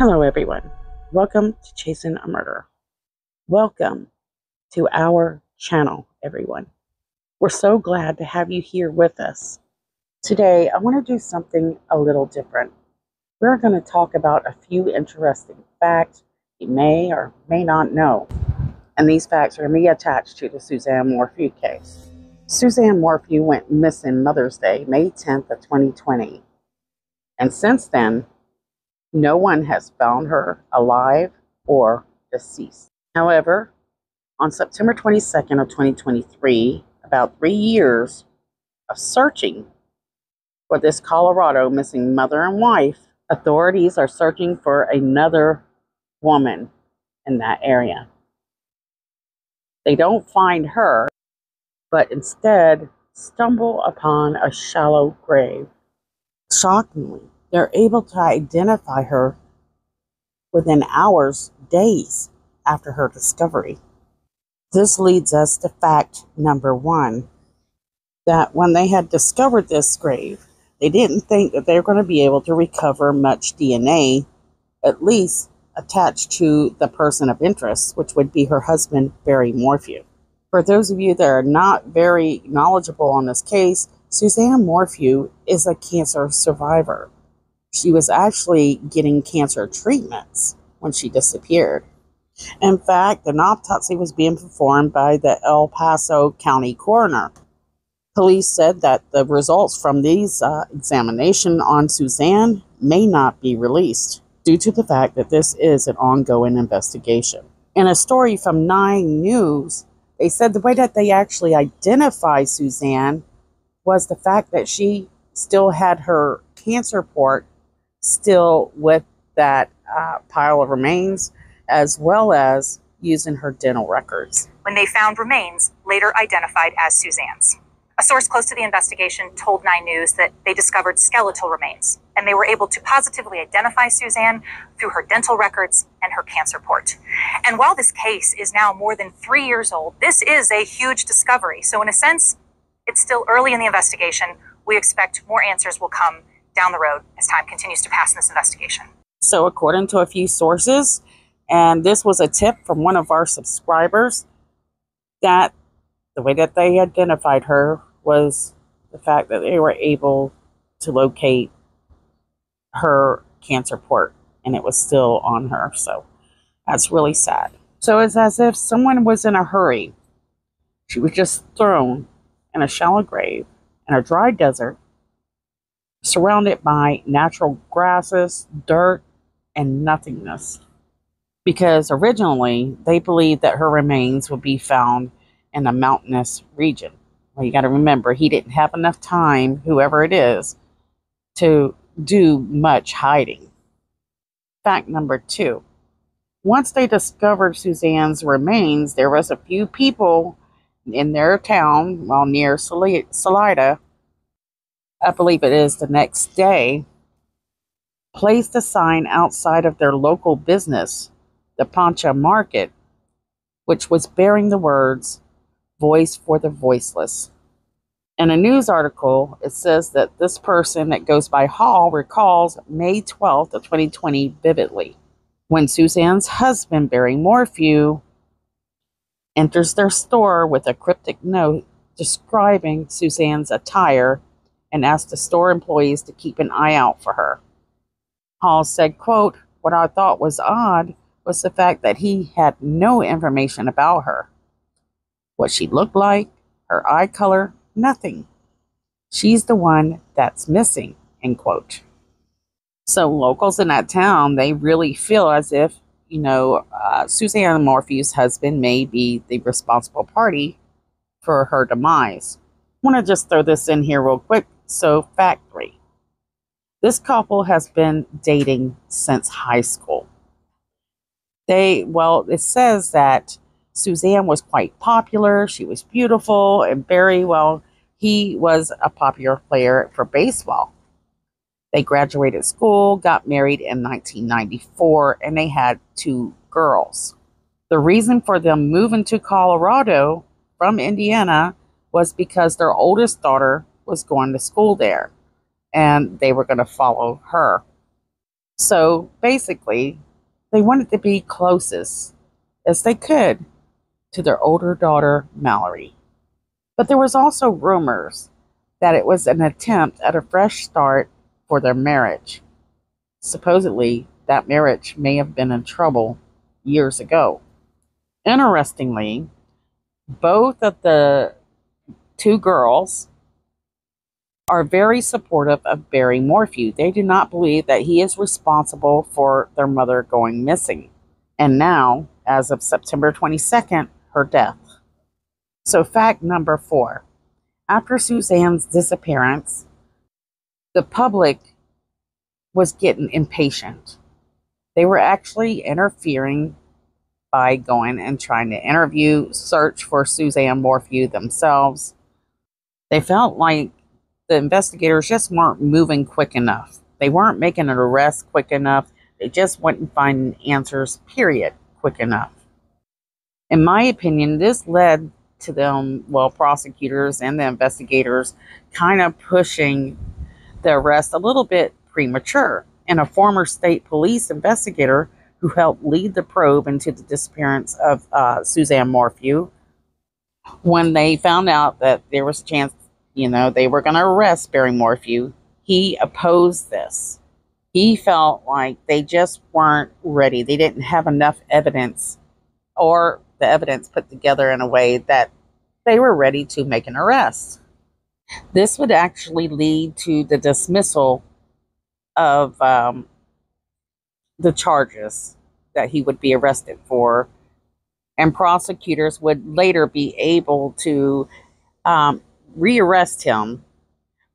Hello, everyone. Welcome to Chasing a Murder. Welcome to our channel, everyone. We're so glad to have you here with us. Today, I want to do something a little different. We're going to talk about a few interesting facts you may or may not know. And these facts are going to be attached to the Suzanne Morphew case. Suzanne Morphew went missing Mother's Day, May 10th of 2020. And since then, no one has found her alive or deceased. However, on September 22nd of 2023, about 3 years of searching for this Colorado missing mother and wife, authorities are searching for another woman in that area. They don't find her, but instead stumble upon a shallow grave. Shockingly, they're able to identify her within hours, days after her discovery. This leads us to fact number one, that when they had discovered this grave, they didn't think that they were going to be able to recover much DNA, at least attached to the person of interest, which would be her husband, Barry Morphew. For those of you that are not very knowledgeable on this case, Suzanne Morphew is a cancer survivor. She was actually getting cancer treatments when she disappeared. In fact, an autopsy was being performed by the El Paso County coroner. Police said that the results from these examination on Suzanne may not be released due to the fact that this is an ongoing investigation. In a story from 9 News, they said the way that they actually identified Suzanne was the fact that she still had her cancer port still with that pile of remains, as well as using her dental records. When they found remains later identified as Suzanne's. A source close to the investigation told 9 News that they discovered skeletal remains, and they were able to positively identify Suzanne through her dental records and her cancer port. And while this case is now more than 3 years old, this is a huge discovery. So in a sense, it's still early in the investigation. We expect more answers will come down the road as time continues to pass in this investigation. So according to a few sources, and this was a tip from one of our subscribers, that the way that they identified her was the fact that they were able to locate her cancer port, and it was still on her. So that's really sad. So it's as if someone was in a hurry. She was just thrown in a shallow grave in a dry desert, surrounded by natural grasses, dirt, and nothingness. Because originally, they believed that her remains would be found in a mountainous region. Well, you got to remember, he didn't have enough time, whoever it is, to do much hiding. Fact number 2. Once they discovered Suzanne's remains, there was a few people in their town, well, near Salida, I believe it is the next day, placed a sign outside of their local business, the Pancha Market, which was bearing the words, "Voice for the Voiceless." In a news article, it says that this person that goes by Hall recalls May 12th of 2020 vividly, when Suzanne's husband, Barry Morphew, enters their store with a cryptic note describing Suzanne's attire and asked the store employees to keep an eye out for her. Hall said, quote, "What I thought was odd was the fact that he had no information about her. What she looked like, her eye color, nothing. She's the one that's missing," end quote. So locals in that town, they really feel as if, Suzanne Morphew's husband may be the responsible party for her demise. I want to just throw this in here real quick. So fact 3. This couple has been dating since high school. It says that Suzanne was quite popular. She was beautiful, and Barry, he was a popular player for baseball. They graduated school, got married in 1994, and they had 2 girls. The reason for them moving to Colorado from Indiana was because their oldest daughter was going to school there, and they were going to follow her. So basically, they wanted to be closest as they could to their older daughter, Mallory. But there was also rumors that it was an attempt at a fresh start for their marriage. Supposedly, that marriage may have been in trouble years ago. Interestingly, both of the two girls are very supportive of Barry Morphew. They do not believe that he is responsible for their mother going missing. And now, as of September 22nd, her death. So, fact number 4. After Suzanne's disappearance, the public was getting impatient. They were actually interfering by going and trying to interview, search for Suzanne Morphew themselves. They felt like the investigators just weren't moving quick enough. They weren't making an arrest quick enough. They just weren't finding answers, period, quick enough. In my opinion, this led to them, well, prosecutors and the investigators kind of pushing the arrest a little bit premature. And a former state police investigator who helped lead the probe into the disappearance of Suzanne Morphew, when they found out that there was a chance, they were going to arrest Barry Morphew, he opposed this. He felt like they just weren't ready. They didn't have enough evidence, or the evidence put together in a way that they were ready to make an arrest. This would actually lead to the dismissal of the charges that he would be arrested for, and prosecutors would later be able to rearrest him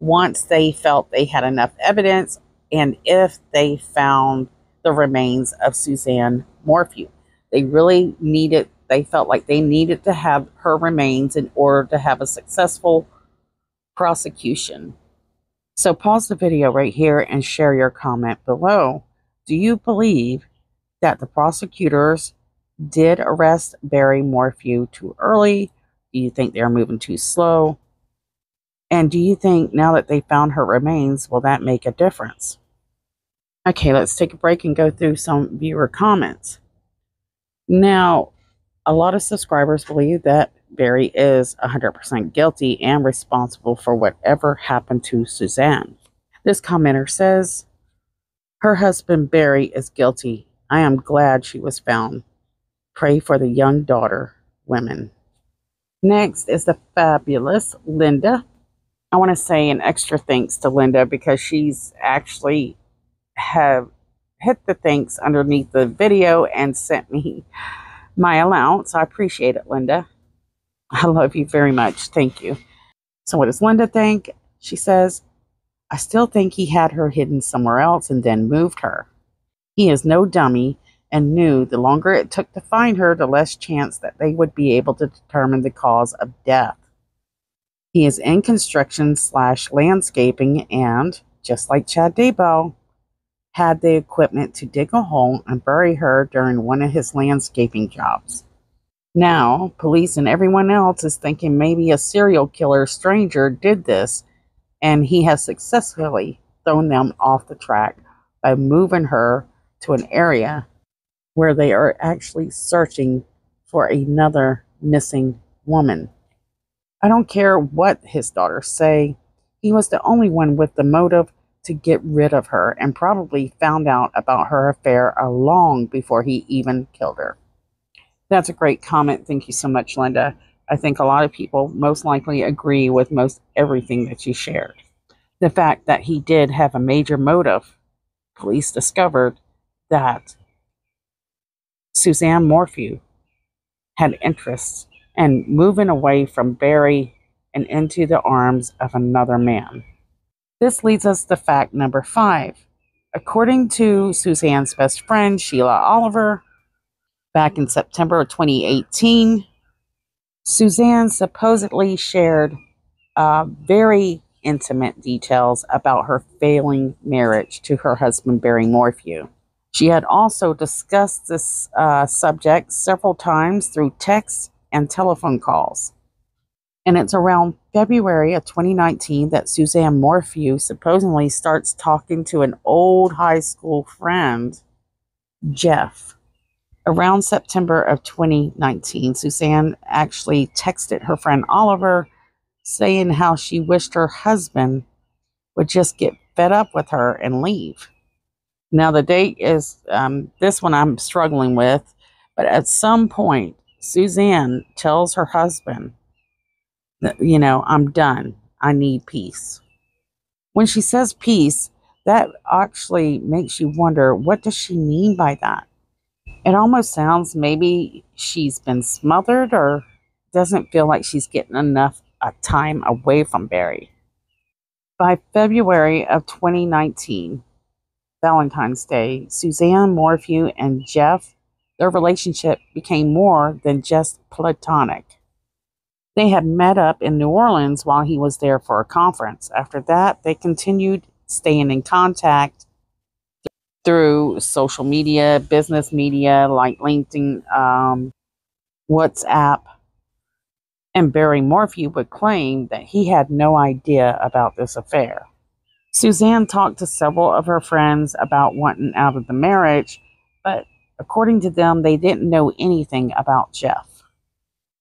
once they felt they had enough evidence and if they found the remains of Suzanne Morphew. They felt like they needed to have her remains in order to have a successful prosecution. So pause the video right here and share your comment below. Do you believe that the prosecutors did arrest Barry Morphew too early? Do you think they're moving too slow? And do you think now that they found her remains, will that make a difference? Okay, let's take a break and go through some viewer comments. Now, a lot of subscribers believe that Barry is 100% guilty and responsible for whatever happened to Suzanne. This commenter says, her husband Barry is guilty. I am glad she was found. Pray for the young daughter, women. Next is the fabulous Linda. I want to say an extra thanks to Linda because she's actually have hit the thanks underneath the video and sent me my allowance. I appreciate it, Linda. I love you very much. Thank you. So what does Linda think? She says, I still think he had her hidden somewhere else and then moved her. He is no dummy and knew the longer it took to find her, the less chance that they would be able to determine the cause of death. He is in construction/landscaping and, just like Chad Daybell, had the equipment to dig a hole and bury her during one of his landscaping jobs. Now, police and everyone else is thinking maybe a serial killer stranger did this, and he has successfully thrown them off the track by moving her to an area where they are actually searching for another missing woman. I don't care what his daughters say. He was the only one with the motive to get rid of her and probably found out about her affair long before he even killed her. That's a great comment. Thank you so much, Linda. I think a lot of people most likely agree with most everything that you shared. The fact that he did have a major motive. Police discovered that Suzanne Morphew had interests in moving away from Barry and into the arms of another man. This leads us to fact number 5. According to Suzanne's best friend, Sheila Oliver, back in September of 2018, Suzanne supposedly shared very intimate details about her failing marriage to her husband, Barry Morphew. She had also discussed this subject several times through texts and telephone calls. And it's around February of 2019 that Suzanne Morphew supposedly starts talking to an old high school friend, Jeff. Around September of 2019, Suzanne actually texted her friend Oliver saying how she wished her husband would just get fed up with her and leave. Now, the date is this one I'm struggling with, but at some point, Suzanne tells her husband that, I'm done. I need peace. When she says peace, that actually makes you wonder, what does she mean by that? It almost sounds maybe she's been smothered or doesn't feel like she's getting enough time away from Barry. By February of 2019, Valentine's Day, Suzanne Morphew and Jeff, their relationship became more than just platonic. They had met up in New Orleans while he was there for a conference. After that, they continued staying in contact through social media, business media like LinkedIn, WhatsApp, and Barry Morphew would claim that he had no idea about this affair. Suzanne talked to several of her friends about wanting out of the marriage, but according to them, they didn't know anything about Jeff.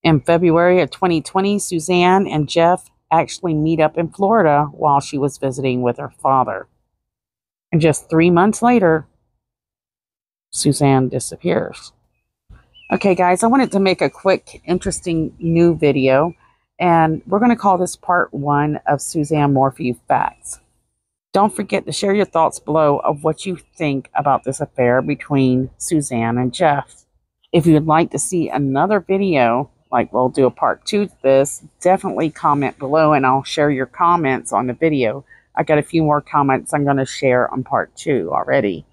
In February of 2020, Suzanne and Jeff actually meet up in Florida while she was visiting with her father. And just 3 months later, Suzanne disappears. Okay, guys, I wanted to make a quick, interesting new video, and we're going to call this part 1 of Suzanne Morphew Facts. Don't forget to share your thoughts below of what you think about this affair between Suzanne and Jeff. If you'd like to see another video, like we'll do a part 2 to this, definitely comment below and I'll share your comments on the video. I got a few more comments I'm going to share on part 2 already.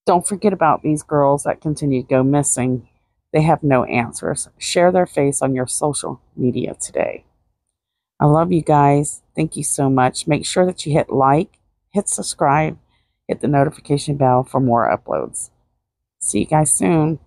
Don't forget about these girls that continue to go missing. They have no answers. Share their face on your social media today. I love you guys. Thank you so much. Make sure that you hit like, hit subscribe, hit the notification bell for more uploads. See you guys soon.